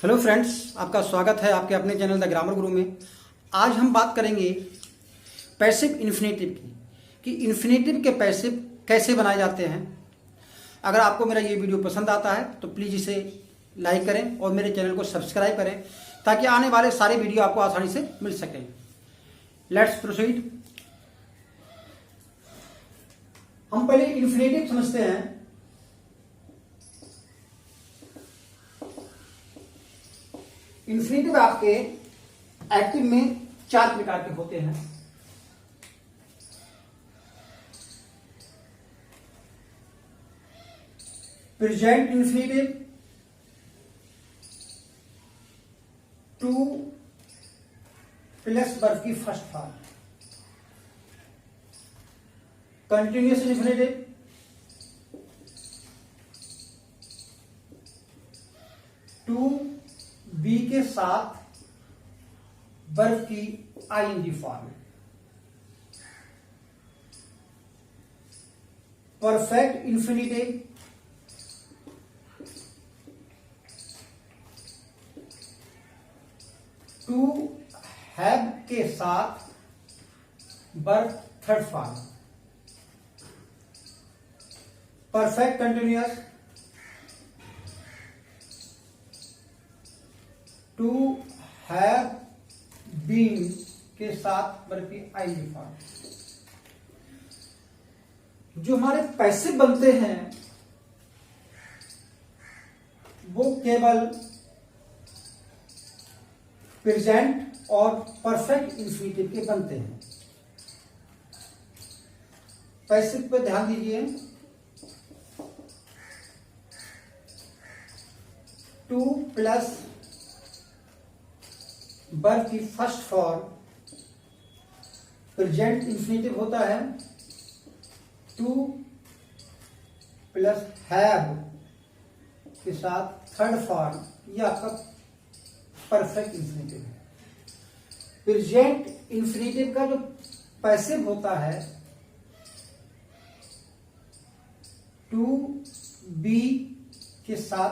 Hello friends, आपका स्वागत है आपके अपने चैनल द ग्रामर गुरु में। आज हम बात करेंगे पैसिव इन्फिनेटिव की कि इन्फिनेटिव के पैसिव कैसे बनाए जाते हैं। अगर आपको मेरा ये वीडियो पसंद आता है तो प्लीज़ इसे लाइक करें और मेरे चैनल को सब्सक्राइब करें ताकि आने वाले सारे वीडियो आपको आसानी से मिल सकें। Let's proceed. हम पहले इन्फिनेटिव समझते हैं। इन्फिनेटिव आपके एक्टिव में चार प्रकार के होते हैं। Present infinitive, to plus verb की first form, continuous infinitive, to be के साथ वर्ब की ING form, perfect infinitive, to have के साथ verb third form, perfect continuous, to have been के साथ वर्ब की आईएनजी फॉर्म। जो हमारे पैसिव बनते हैं वो केवल प्रेजेंट और परफेक्ट इन्फिनेटिव के बनते हैं। पैसिव पे ध्यान दीजिए। टू प्लस वर्ब की फर्स्ट फॉर्म प्रेजेंट इन्फिनेटिव होता है, टू प्लस हैव के साथ थर्ड फॉर्म यह आपका परफेक्ट इन्फिनेटिव है। प्रेजेंट इन्फिनेटिव का जो पैसिव होता है टू बी के साथ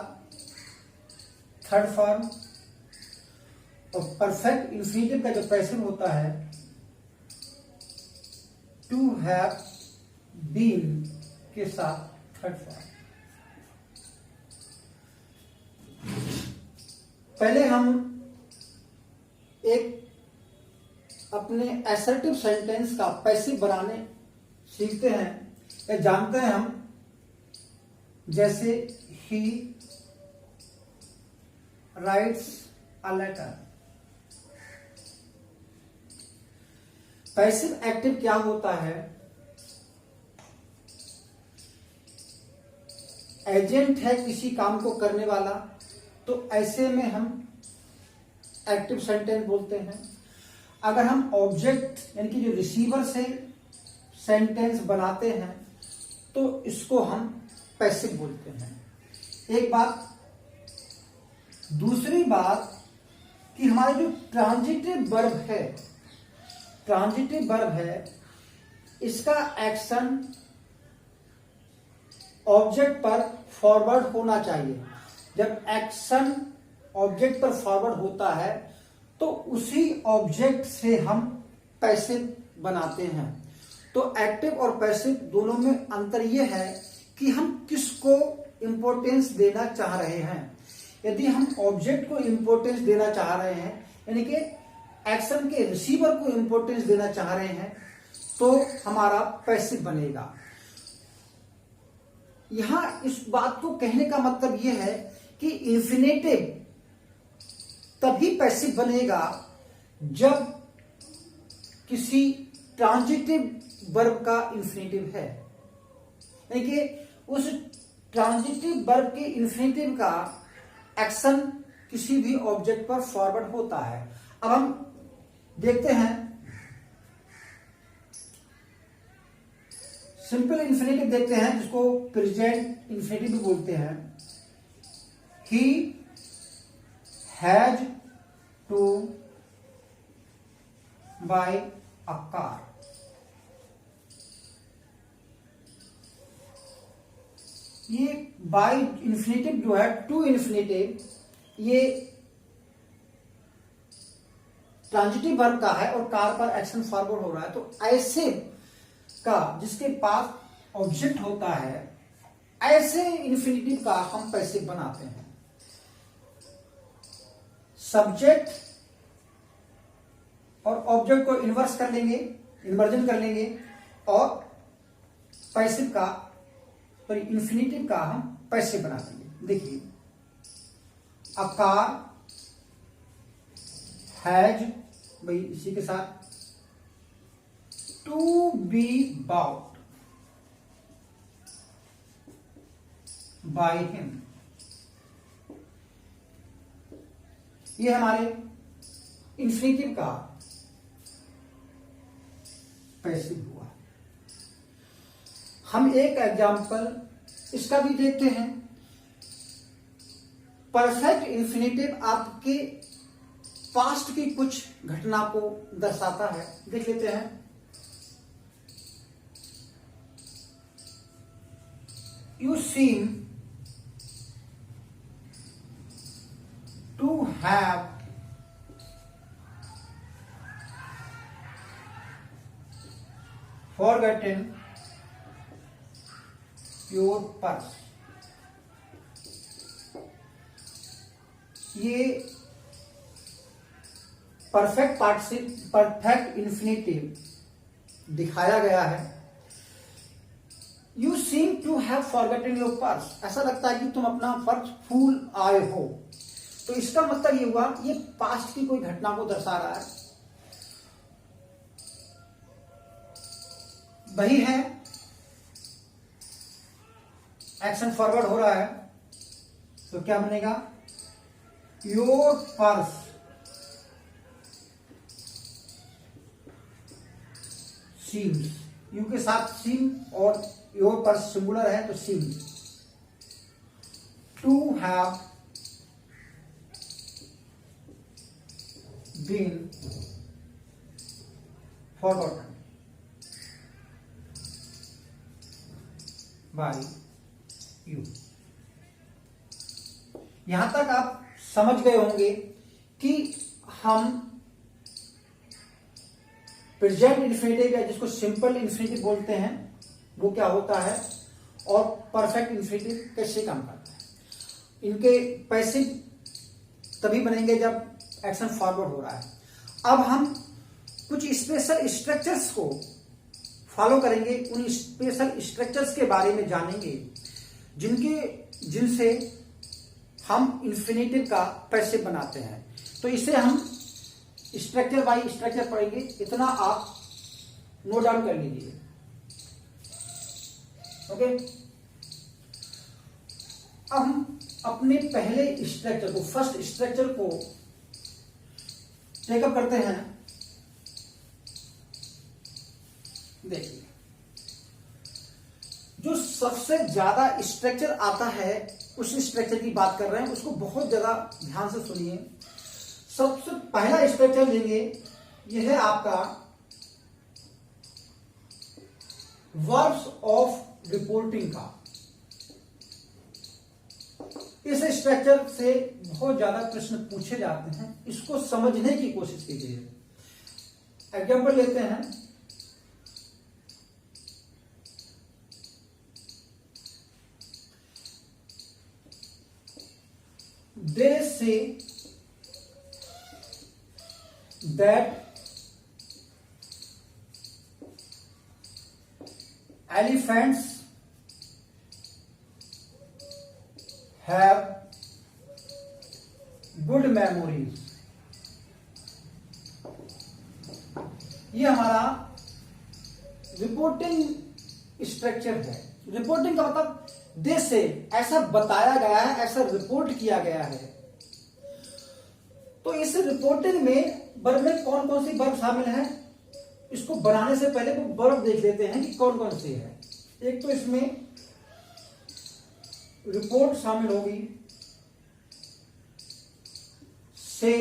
थर्ड फॉर्म, और परफेक्ट इन्फिनेटिव का जो पैसिव होता है टू हैव बीन के साथ थर्ड फॉर्म। पहले हम एक अपने असर्टिव सेंटेंस का पैसिव बनाने सीखते हैं या जानते हैं हम। जैसे ही writes a letter. Passive active क्या होता है? एजेंट है किसी काम को करने वाला, तो ऐसे में हम एक्टिव सेंटेंस बोलते हैं। अगर हम ऑब्जेक्ट यानी कि जो रिसीवर से सेंटेंस बनाते हैं तो इसको हम पैसिव बोलते हैं। एक बात। दूसरी बात कि हमारे जो ट्रांजिटिव वर्ब है इसका एक्शन ऑब्जेक्ट पर फॉरवर्ड होना चाहिए। जब एक्शन ऑब्जेक्ट पर फॉरवर्ड होता है तो उसी ऑब्जेक्ट से हम पैसिव बनाते हैं। तो एक्टिव और पैसिव दोनों में अंतर यह है कि हम किसको इंपॉर्टेंस देना चाह रहे हैं। यदि हम ऑब्जेक्ट को इंपॉर्टेंस देना चाह रहे हैं यानी कि एक्शन के रिसीवर को इंपॉर्टेंस देना चाह रहे हैं तो हमारा पैसिव बनेगा। यहां इस बात को कहने का मतलब यह है कि इन्फिनेटिव तभी पैसिव बनेगा जब किसी ट्रांजिटिव वर्ब का इन्फिनेटिव है, यानी कि उस ट्रांजिटिव वर्ब के इन्फिनेटिव का एक्शन किसी भी ऑब्जेक्ट पर फॉरवर्ड होता है। अब हम देखते हैं सिंपल इन्फिनेटिव देखते हैं जिसको प्रेजेंट इन्फिनेटिव बोलते हैं। He has to buy a car. ये बाय इन्फिनेटिव जो है टू इन्फिनेटिव ये ट्रांजिटिव वर्ब का है और कार पर एक्शन फॉरवर्ड हो रहा है, तो ऐसे का जिसके पास ऑब्जेक्ट होता है, ऐसे इन्फिनिटिव का हम पैसिव बनाते हैं। सब्जेक्ट और ऑब्जेक्ट को इन्वर्स कर लेंगे, इन्वर्जन कर लेंगे, और पैसिव का और इन्फिनिटिव का हम पैसिव बना देंगे। देखिए, अ कार हैज, भाई इसी के साथ, to be bought by him. ये हमारे इन्फिनिटिव का पैसिव हुआ। हम एक एग्जाम्पल इसका भी देखते हैं। परफेक्ट इन्फिनिटिव आपके पास्ट की कुछ घटना को दर्शाता है, देख लेते हैं। You seem to have forgotten your purse। ये परफेक्ट पार्टिसिप, परफेक्ट इन्फिनिटिव दिखाया गया है। You seem to have forgotten your purse, ऐसा लगता है कि तुम अपना पर्स भूल आए हो। तो इसका मतलब ये हुआ, ये पास्ट की कोई घटना को दर्शा रहा है। वही है, एक्शन फॉरवर्ड हो रहा है, तो क्या बनेगा? योर पर्स सीम्स, यू के साथ सीम और योर पर्स सिंगुलर है तो seems to have been forgotten by you. यहां तक आप समझ गए होंगे कि हम प्रेजेंट इन्फिनिटिव या जिसको सिंपल इन्फिनिटिव बोलते हैं वो क्या होता है और परफेक्ट इन्फिनिटिव कैसे काम करता है। इनके पैसिव तभी बनेंगे जब एक्शन फॉरवर्ड हो रहा है। अब हम कुछ स्पेशल स्ट्रक्चर्स को फॉलो करेंगे, उन स्पेशल स्ट्रक्चर्स के बारे में जानेंगे जिनसे हम इन्फिनिटिव का पैसिव बनाते हैं। तो इसे हम स्ट्रक्चर बाय स्ट्रक्चर पढ़ेंगे, इतना आप नोट डाउन कर लीजिए। ओके, अब हम अपने पहले स्ट्रक्चर को, फर्स्ट स्ट्रक्चर को टेकअप करते हैं। देखिए, जो सबसे ज्यादा स्ट्रक्चर आता है उस स्ट्रक्चर की बात कर रहे हैं, उसको बहुत ज्यादा ध्यान से सुनिए। सबसे पहला स्ट्रक्चर लेंगे, यह है आपका वर्ब्स ऑफ रिपोर्टिंग का। इस स्ट्रक्चर से बहुत ज्यादा प्रश्न पूछे जाते हैं, इसको समझने की कोशिश कीजिए। एग्जाम्पल लेते हैं, they say that elephants have good memories। ये हमारा रिपोर्टिंग स्ट्रक्चर है। रिपोर्टिंग का मतलब दे से, ऐसा बताया गया है, ऐसा रिपोर्ट किया गया है। तो इस रिपोर्टिंग में वर्ब में कौन कौन सी वर्ब शामिल है, इसको बनाने से पहले वो वर्ब देख लेते हैं कि कौन कौन सी है। एक तो इसमें रिपोर्ट शामिल होगी, से,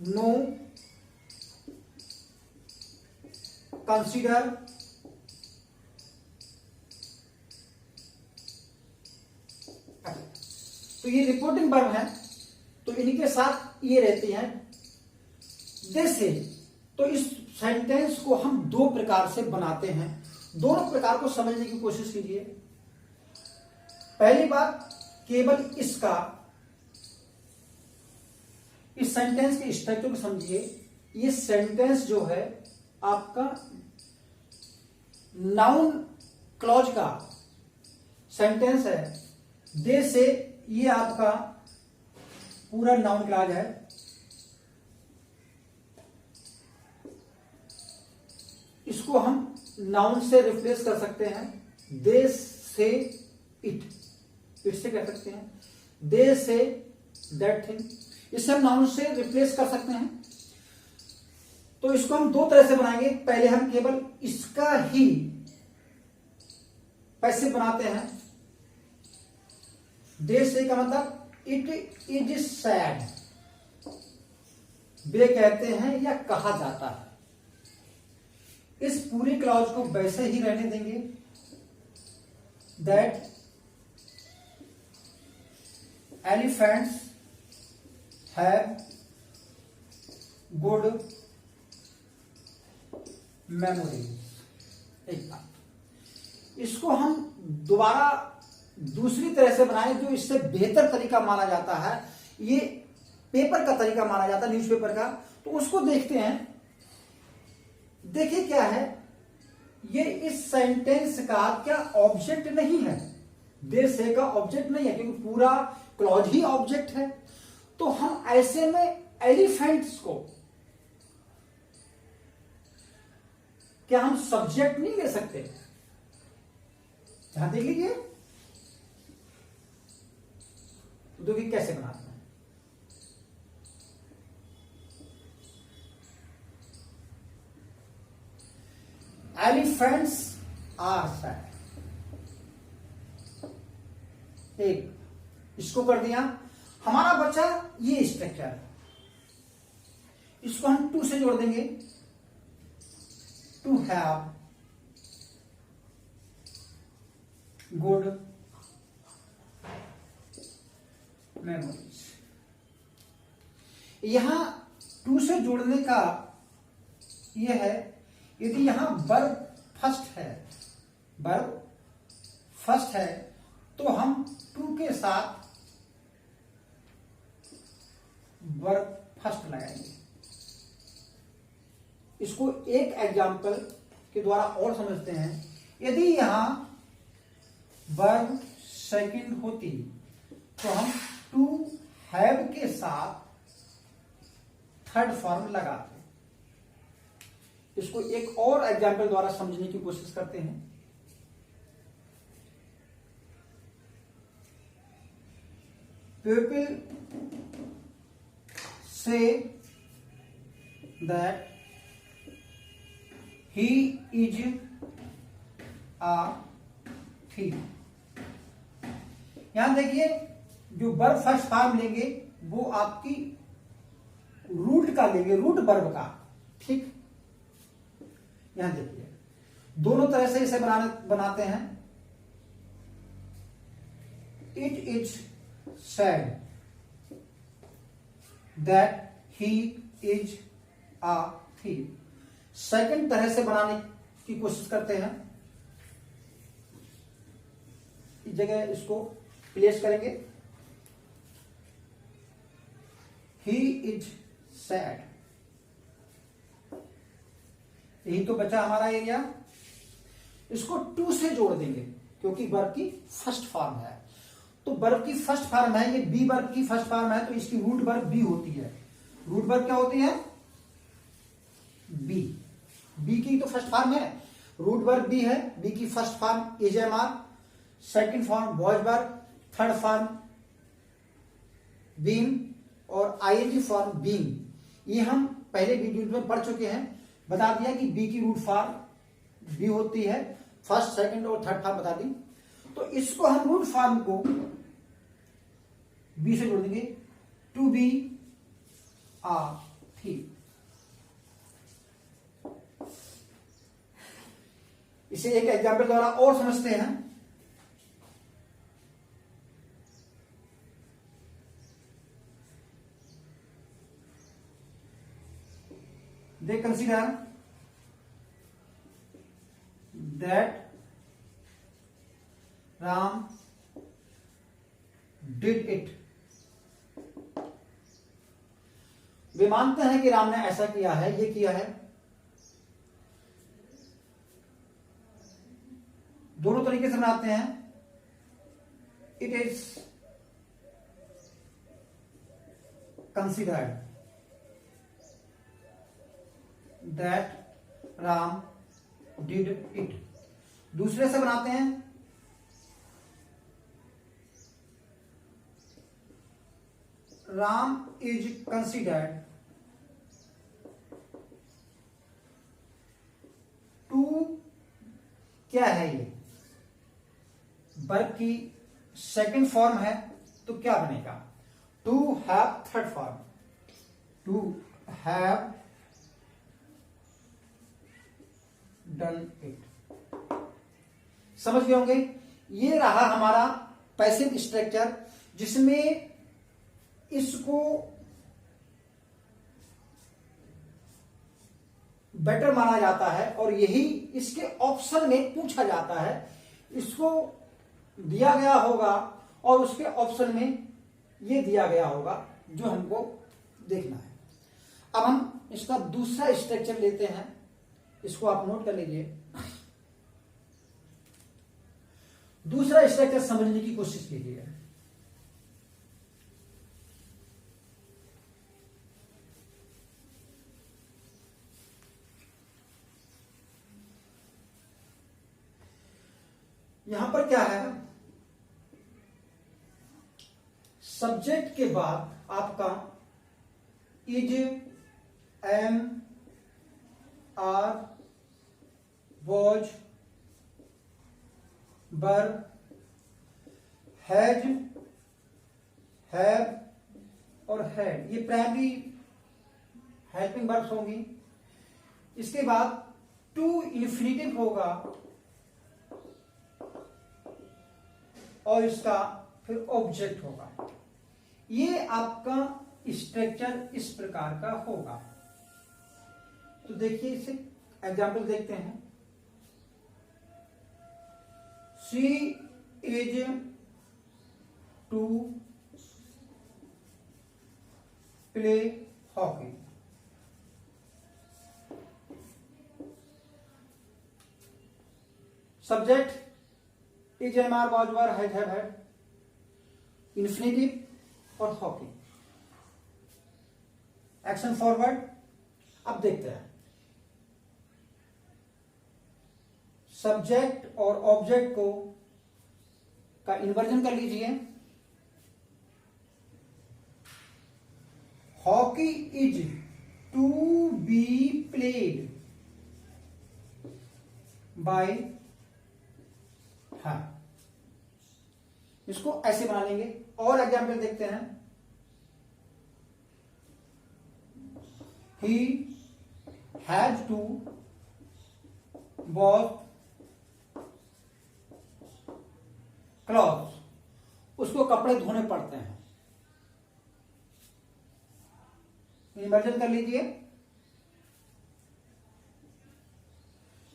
नो, कंसीडर, तो ये रिपोर्टिंग वर्ब है। तो इनके साथ ये रहते हैं दे से। तो इस सेंटेंस को हम दो प्रकार से बनाते हैं, दोनों प्रकार को समझने की कोशिश कीजिए। पहली बात, केवल इसका इस सेंटेंस के स्ट्रक्चर को समझिए। ये सेंटेंस जो है आपका नाउन क्लॉज का सेंटेंस है। दे से ये आपका पूरा नाउन क्लॉज है। इसको हम नाउन से रिप्लेस कर सकते हैं, दे से इट से कर सकते हैं, दे से दैट थिंग, इससे हम नाउन से रिप्लेस कर सकते हैं। तो इसको हम दो तरह से बनाएंगे। पहले हम केवल इसका ही पैसे बनाते हैं। दे से का मतलब इट इज सैड, वे कहते हैं या कहा जाता है। इस पूरी क्लॉज को वैसे ही रहने देंगे। That elephants have good memories. एक बात, इसको हम दोबारा दूसरी तरह से बनाएं जो इससे बेहतर तरीका माना जाता है। ये पेपर का तरीका माना जाता है, न्यूज़पेपर का। तो उसको देखते हैं। देखिए क्या है, ये इस सेंटेंस का क्या ऑब्जेक्ट नहीं है, दे से का ऑब्जेक्ट नहीं है, क्योंकि पूरा क्लॉज ही ऑब्जेक्ट है। तो हम ऐसे में एलिफेंट्स को क्या हम सब्जेक्ट नहीं ले सकते? यहां देख लीजिए, तो देखिए कैसे बनाते हैं। Elephants are sad. एक इसको कर दिया। हमारा बचा ये स्ट्रक्चर, इसको हम टू से जोड़ देंगे। To have good memories. यहां टू से जोड़ने का यह है, यदि यहां वर्ब फर्स्ट है, तो हम टू के साथ वर्ब फर्स्ट लगाएंगे। इसको एक एग्जाम्पल के द्वारा और समझते हैं। यदि यहां वर्ब सेकंड होती तो हम टू हैव के साथ थर्ड फॉर्म लगाते। इसको एक और एग्जाम्पल द्वारा समझने की कोशिश करते हैं। People say that he is a thief। यहां देखिए, जो वर्ब फर्स्ट फॉर्म लेंगे वो आपकी रूट का लेंगे, रूट वर्ब का। ठीक, यहां देखिए दोनों तरह से इसे बनाते हैं। It is sad that he is a thief। Second तरह से बनाने की कोशिश करते हैं। इस जगह इसको प्लेस करेंगे। He is sad. यही तो बचा हमारा एरिया। इसको टू से जोड़ देंगे क्योंकि वर्ब की फर्स्ट फॉर्म है। तो वर्ब की फर्स्ट फॉर्म है, ये बी वर्ब की फर्स्ट फॉर्म है, तो इसकी रूट वर्ब बी होती है। रूट वर्ब क्या होती है? बी। बी की तो फर्स्ट फॉर्म है, रूट वर्ब बी है। बी की first form is am are, second form was were, third form been और आईएनजी फॉर्म बीम। ये हम पहले वीडियो में पढ़ चुके हैं। बता दिया कि बी की रूट फॉर्म बी होती है, फर्स्ट सेकंड और थर्ड फॉर्म बता दी। तो इसको हम रूट फॉर्म को बी से जोड़ देंगे। टू बी आ थी। इसे एक एग्जाम्पल द्वारा और समझते हैं। they consider that Ram did it. वे मानते हैं कि राम ने ऐसा किया है, ये किया है। दोनों तरीके से बनाते हैं। It is considered that Ram did it. दूसरे से बनाते हैं, राम इज कंसिडर्ड टू, क्या है ये, वर्ब की सेकंड फॉर्म है, तो क्या बनेगा, to have third form, to have done it. समझ गए होंगे। ये रहा हमारा पैसिव स्ट्रक्चर, जिसमें इसको बेटर माना जाता है और यही इसके ऑप्शन में पूछा जाता है। इसको दिया गया होगा और उसके ऑप्शन में ये दिया गया होगा जो हमको देखना है। अब हम इसका दूसरा स्ट्रक्चर लेते हैं, इसको आप नोट कर लीजिए। दूसरा स्ट्रक्चर समझने की कोशिश कीजिए। यहां पर क्या है, सब्जेक्ट के बाद आपका is, am, are, was, were, has, have और हैड, ये प्राइमरी हेल्पिंग वर्ब्स होंगी। इसके बाद टू इंफिनिटिव होगा और इसका फिर ऑब्जेक्ट होगा। ये आपका स्ट्रक्चर इस प्रकार का होगा। तो देखिए, इसे एग्जाम्पल देखते हैं। She is to play hockey. Subject is, am, are, was, were, has, have, had, infinitive और हॉकी। Action forward. अब देखते हैं, सब्जेक्ट और ऑब्जेक्ट को का इन्वर्जन कर लीजिए। Hockey is to be played by her. इसको ऐसे बना लेंगे। और एग्जाम्पल देखते हैं। He has to wash clothes. उसको कपड़े धोने पड़ते हैं। इन्वर्जन कर लीजिए।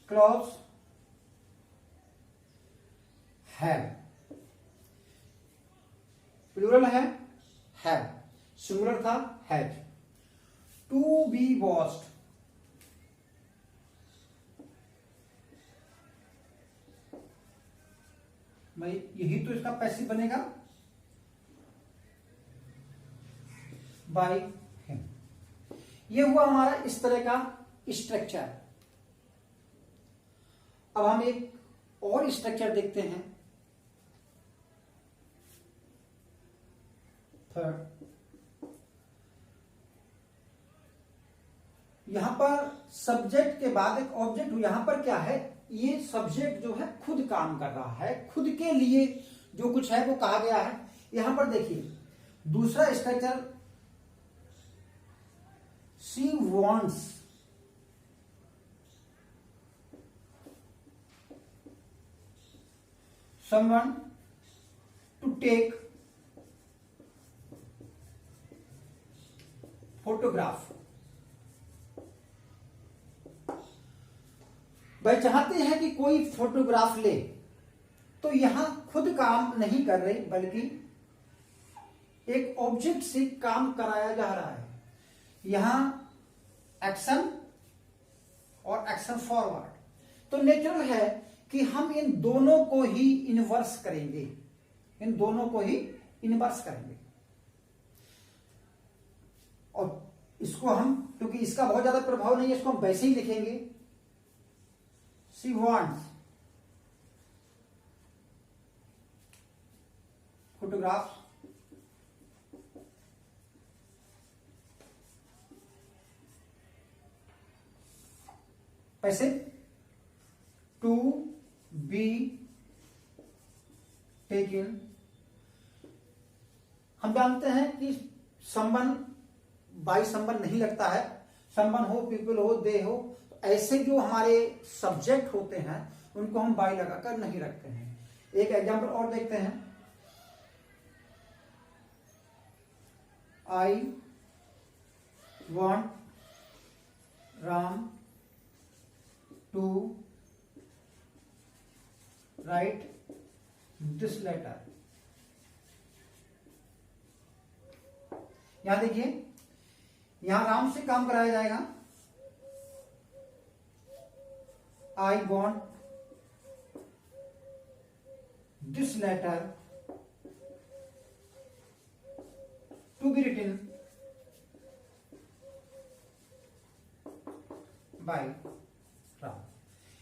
क्लॉथ्स हैव, प्लूरल है हैव, सिंगुलर था हैज। टू बी वॉश्ड, भाई यही तो इसका पैसिव बनेगा, बाय हिम। ये हुआ हमारा इस तरह का स्ट्रक्चर। अब हम एक और स्ट्रक्चर देखते हैं। थर्ड, यहां पर सब्जेक्ट के बाद एक ऑब्जेक्ट। यहां पर क्या है, ये सब्जेक्ट जो है खुद काम कर रहा है, खुद के लिए जो कुछ है वो कहा गया है। यहां पर देखिए दूसरा structure, she wants someone to take photograph। वह चाहते हैं कि कोई फोटोग्राफ ले, तो यहां खुद काम नहीं कर रही बल्कि एक ऑब्जेक्ट से काम कराया जा रहा है। यहां एक्शन और एक्शन फॉरवर्ड, तो नेचुरल है कि हम इन दोनों को ही इन्वर्स करेंगे, इन दोनों को ही इन्वर्स करेंगे। और इसको हम, क्योंकि इसका बहुत ज्यादा प्रभाव नहीं है, इसको हम वैसे ही लिखेंगे। शी वांट्स फोटोग्राफ्स पैसे टू बी टेकन। हम जानते हैं कि संबंध बाई संबंध नहीं लगता है, संबंध हो, पीपल हो, दे हो, तो ऐसे जो हमारे सब्जेक्ट होते हैं उनको हम बाई लगाकर नहीं रखते हैं। एक एग्जांपल और देखते हैं। I want Ram to write this letter. यहां देखिए, यहां राम से काम कराया जाएगा। I want this letter to be written by Ram.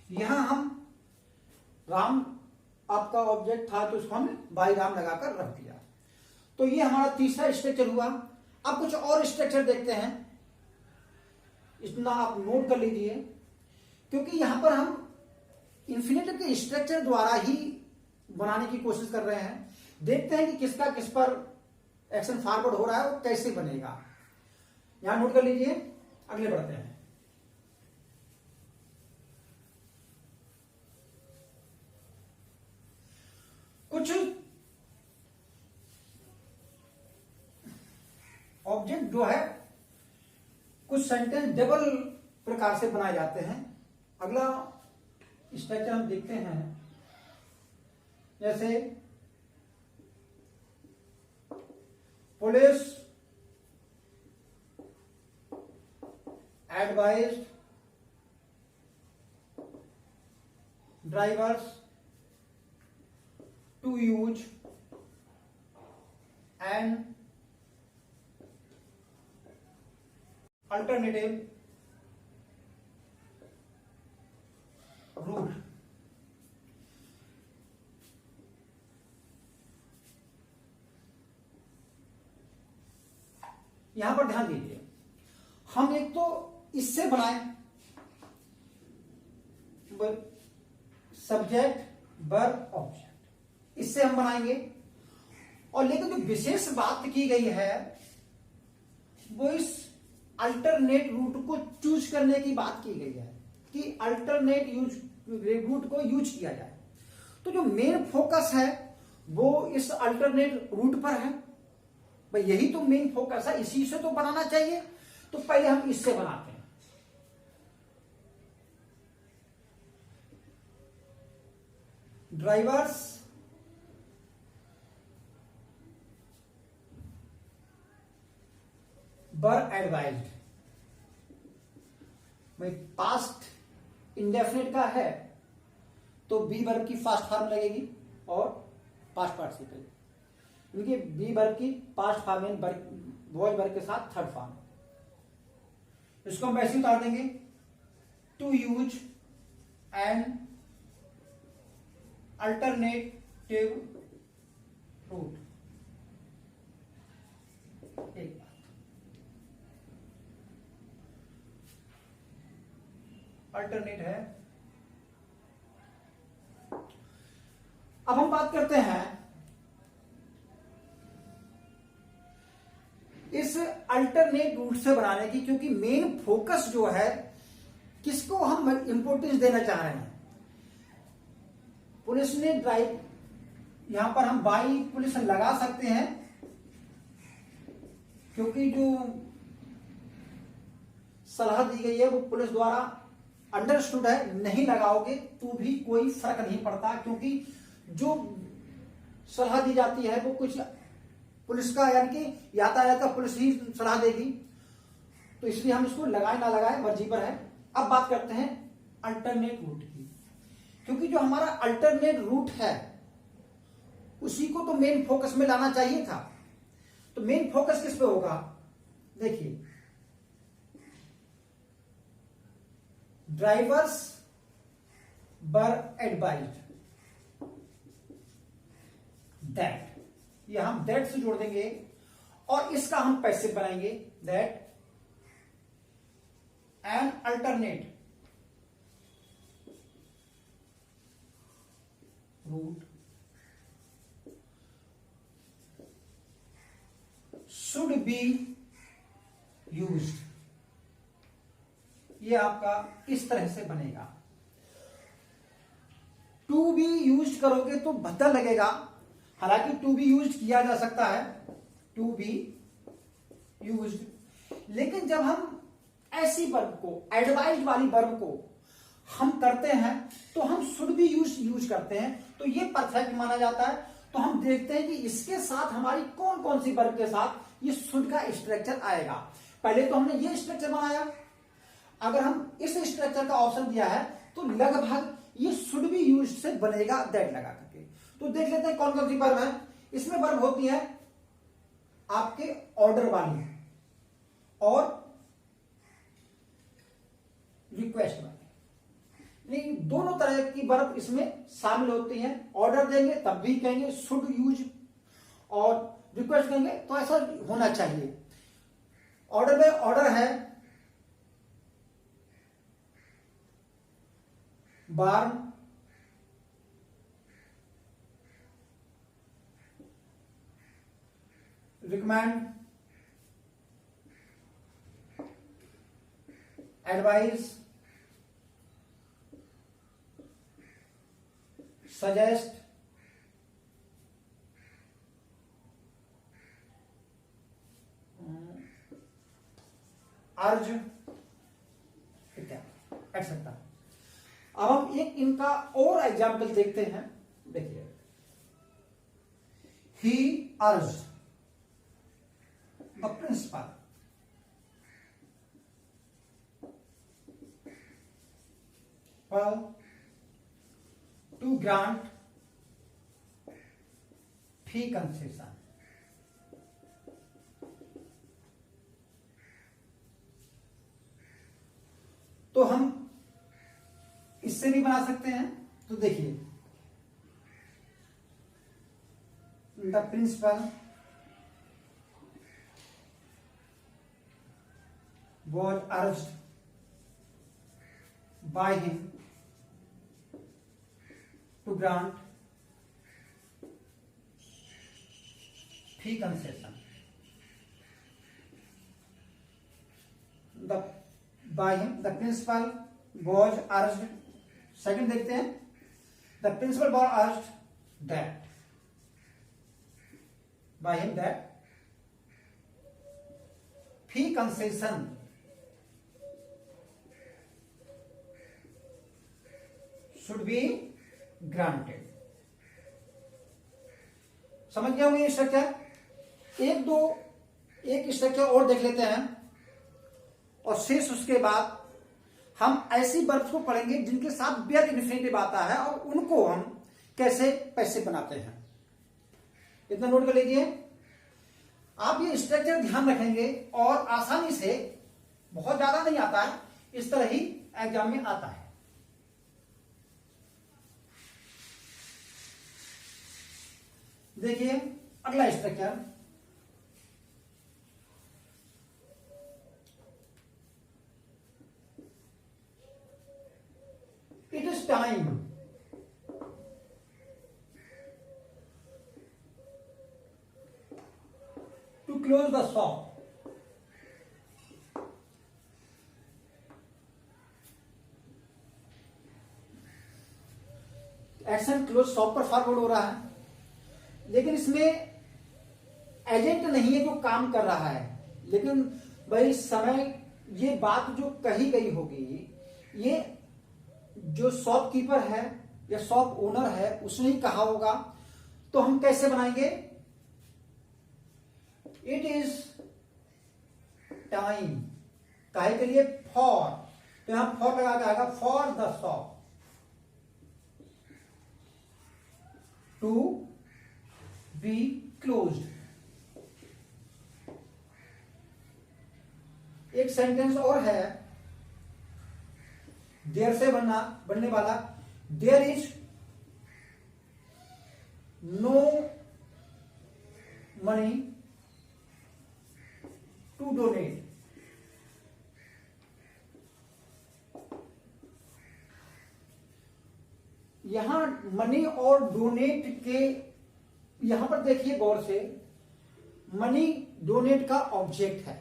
यहां हम राम आपका ऑब्जेक्ट था, तो उसको हमने बाय राम लगाकर रख दिया। तो ये हमारा तीसरा स्ट्रक्चर हुआ। अब कुछ और स्ट्रक्चर देखते हैं, इतना आप नोट कर लीजिए, क्योंकि यहां पर हम इंफिनिटिव के स्ट्रक्चर द्वारा ही बनाने की कोशिश कर रहे हैं। देखते हैं कि किसका किस पर एक्शन फॉरवर्ड हो रहा है और कैसे बनेगा। यहां नोट कर लीजिए, अगले बढ़ते हैं। कुछ ऑब्जेक्ट जो है कुछ सेंटेंस डबल प्रकार से बनाए जाते हैं। अगला स्ट्रक्चर हम देखते हैं, जैसे police advised drivers to use an alternative route। यहां पर ध्यान दीजिए, हम एक तो इससे बनाए सब्जेक्ट वर्ब ऑब्जेक्ट, इससे हम बनाएंगे। और लेकिन जो विशेष बात की गई है वो इस अल्टरनेट रूट को चूज करने की बात की गई है कि अल्टरनेट रूट को यूज किया जाए। तो जो मेन फोकस है वो इस अल्टरनेट रूट पर है। भाई यही तो मेन फोकस है, इसी से तो बनाना चाहिए। तो पहले हम इससे बनाते हैं। ड्राइवर्स वर एडवाइज्ड, भाई पास्ट इंडेफिनिट का है तो बी वर्ब की फास्ट फॉर्म लगेगी और पास्ट पार्टिसिपल, क्योंकि बी वर्ब की पास्ट फॉर्म में वॉज वर्ब के साथ थर्ड फॉर्म। इसको हम वैसे उतार देंगे, to use an alternative route. एक अल्टरनेट है। अब हम बात करते हैं इस अल्टरनेट रूट से बनाने की, क्योंकि मेन फोकस जो है किसको हम इंपोर्टेंस देना चाह रहे हैं। पुलिस ने ड्राइव, यहां पर हम बाई पुलिस लगा सकते हैं, क्योंकि जो सलाह दी गई है वो पुलिस द्वारा अंडरस्टूड है, नहीं लगाओगे तो भी कोई फर्क नहीं पड़ता, क्योंकि जो सलाह दी जाती है वो कुछ पुलिस का यानी कि यातायात का पुलिस ही सलाह देगी, तो इसलिए हम इसको लगाए ना लगाए मर्जी पर है। अब बात करते हैं अल्टरनेट रूट की, क्योंकि जो हमारा अल्टरनेट रूट है उसी को तो मेन फोकस में लाना चाहिए था। तो मेन फोकस किस पे होगा, देखिए, ड्राइवर्स वर एडवाइज्ड दैट, ये हम दैट से जोड़ देंगे और इसका हम पैसे बनाएंगे, that an alternate root should be used. ये आपका इस तरह से बनेगा। टू बी यूज करोगे तो भद्दा लगेगा, हालांकि टू बी यूज किया जा सकता है, टू बी यूज, लेकिन जब हम ऐसी वर्ब को, एडवाइज वाली वर्ब को हम करते हैं तो हम शुड बी यूज करते हैं, तो ये परफेक्ट माना जाता है। तो हम देखते हैं कि इसके साथ हमारी कौन कौन सी वर्ब के साथ ये शुड का स्ट्रक्चर आएगा। पहले तो हमने ये स्ट्रक्चर बनाया, अगर हम इस स्ट्रक्चर का ऑप्शन दिया है तो लगभग ये शुड बी यूज से बनेगा दैट लगा करके। तो देख लेते हैं कौन कौन सी वर्ब है। इसमें वर्ब होती है आपके ऑर्डर वाली और रिक्वेस्ट वाली, नहीं दोनों तरह की वर्ब इसमें शामिल होती हैं। ऑर्डर देंगे तब भी कहेंगे शुड यूज, और रिक्वेस्ट कहेंगे तो ऐसा होना चाहिए। ऑर्डर में ऑर्डर है बार, रिकमेंड, एडवाइस, सजेस्ट, अर्ज इत्यादि एक्सेट्रा। अब हम एक इनका और एग्जाम्पल देखते हैं। देखिए, he urged the principal to grant fee concession. तो हम इससे भी बना सकते हैं। तो देखिए, the principal was urged by him to grant fee concession. The principal was urged. Second देखते हैं, the principal was urged that by him that fee concession should be granted। समझ गया होंगे ये स्ट्रक्चर। एक स्ट्रक्चर और देख लेते हैं और शेष उसके बाद हम ऐसी वर्ब्स को पढ़ेंगे जिनके साथ वेयर इन्फिनिटिव आता है और उनको हम कैसे पैसे बनाते हैं। इतना नोट कर लीजिए। आप ये स्ट्रक्चर ध्यान रखेंगे और आसानी से, बहुत ज्यादा नहीं आता है, इस तरह ही एग्जाम में आता है। देखिए अगला structure, it is time to close the shop. Action close shop पर फॉरवर्ड हो रहा है, लेकिन इसमें एजेंट नहीं है जो काम कर रहा है, लेकिन भाई समय, ये बात जो कही गई होगी ये जो शॉपकीपर है या शॉप ओनर है उसने ही कहा होगा, तो हम कैसे बनाएंगे? इट इज टाइम, काहे के लिए? फॉर, तो यहां फॉर लगा के आएगा, for the shop to be closed. एक सेंटेंस और है देयर से बनने वाला, there is no money to donate. यहां मनी और डोनेट के, यहां पर देखिए गौर से, मनी डोनेट का ऑब्जेक्ट है,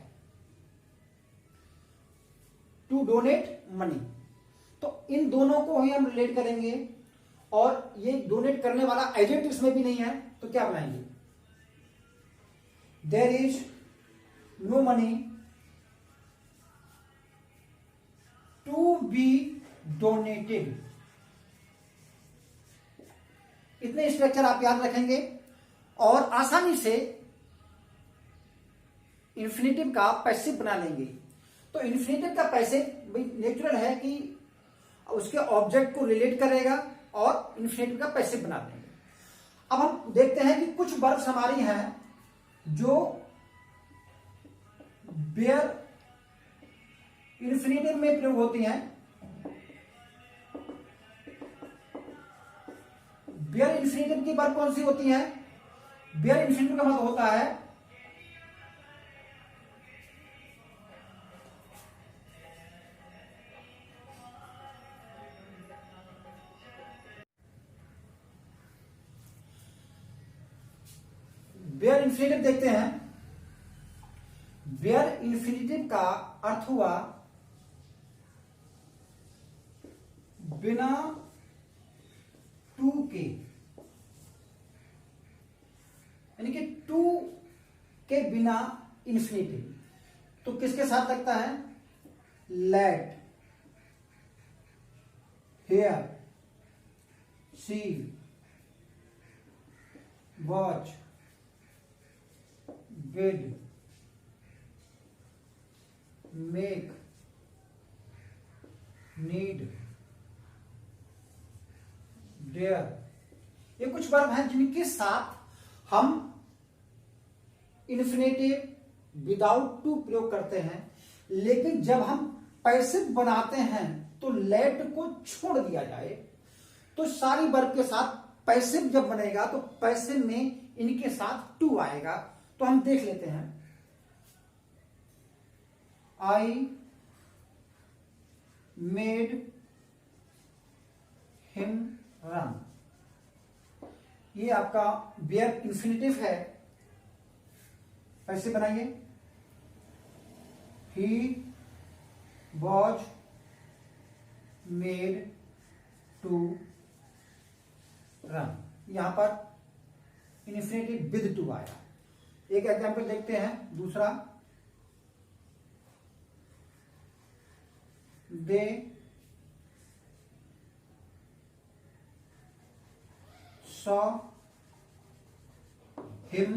टू डोनेट मनी, तो इन दोनों को ही हम रिलेट करेंगे। और ये डोनेट करने वाला एजेंट इसमें भी नहीं है, तो क्या बनाएंगे? There is no money to be donated. इतने स्ट्रक्चर आप याद रखेंगे और आसानी से इंफिनिटिव का पैसिव बना लेंगे। तो इंफिनिटिव का पैसिव भाई नेचुरल है कि उसके ऑब्जेक्ट को रिलेट करेगा और इंफिनिटिव का पैसिव बना देंगे। अब हम देखते हैं कि कुछ वर्ब्स हमारी हैं जो बेयर इंफिनिटिव में प्रयोग होती हैं। बेयर इंफिनिटिव की वर्ब कौन सी होती है? बेयर इंफिनिटिव का मतलब होता है बेयर इंफिनिटिव। देखते हैं, बेयर इंफिनिटिव का अर्थ हुआ बिना टू के, यानी कि टू के बिना इंफिनिटिव। तो किसके साथ लगता है? Let, hear, see, watch, bid, make, need, dare. ये कुछ वर्ब हैं जिनके साथ हम इन्फिनेटिव विदाउट टू प्रयोग करते हैं, लेकिन जब हम पैसिव बनाते हैं तो लेट को छोड़ दिया जाए, तो सारी वर्ब के साथ पैसिव जब बनेगा तो पैसिव में इनके साथ टू आएगा। तो हम देख लेते हैं, आई मेड हिम रन। ये आपका बेयर इंफिनिटिव है, कैसे बनाइए? He was made to run. यहां पर इंफिनिटिव विद टू आया। एक एग्जांपल देखते हैं दूसरा, they saw him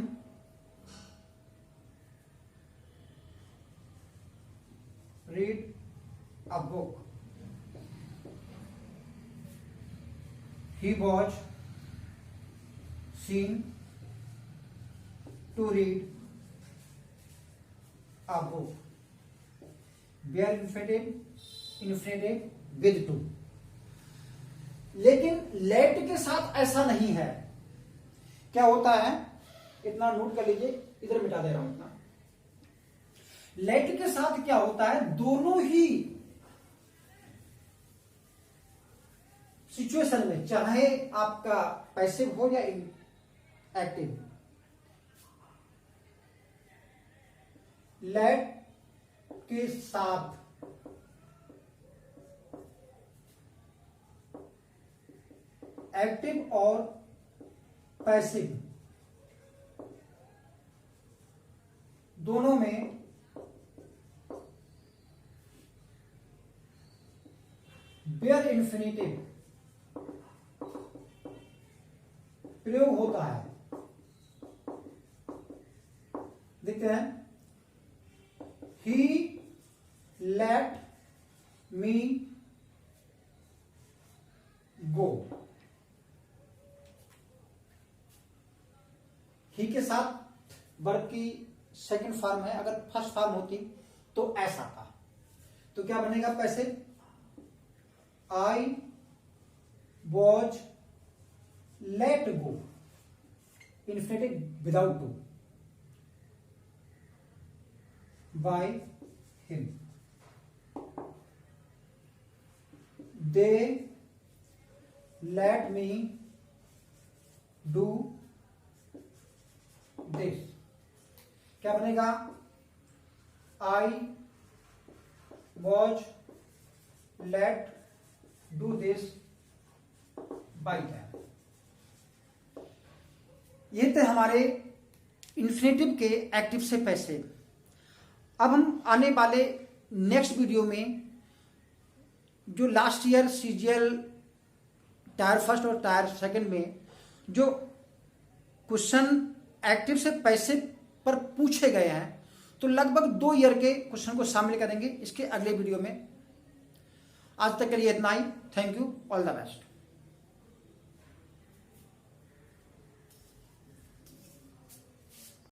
read a book. He was seen to read a book. Bare infinitive with to। लेकिन लेट के साथ ऐसा नहीं है। क्या होता है? इतना नोट कर लीजिए, इधर मिटा दे रहा हूं इतना। लेट के साथ क्या होता है? दोनों ही सिचुएशन में, चाहे आपका पैसिव हो या एक्टिव, लेट के साथ एक्टिव और पैसिव दोनों में बेयर इन्फिनेटिव प्रयोग होता है, देखते हैं, ही लेट मी गो। ही के साथ वर्ब की सेकंड फॉर्म है, अगर फर्स्ट फॉर्म होती तो ऐसा था, तो क्या बनेगा passive, I was let go, infinitive without to, by him, they let me do this, क्या बनेगा, I was let do this by them. ये थे हमारे इन्फिनेटिव के एक्टिव से पैसे। अब हम आने वाले नेक्स्ट वीडियो में जो last year CGL tyre first और टायर सेकंड में जो क्वेश्चन एक्टिव से पैसे पर पूछे गए हैं, तो लगभग 2 ईयर के क्वेश्चन को शामिल करेंगे इसके अगले वीडियो में। आज तक के लिए इतना ही। Thank you, all the best.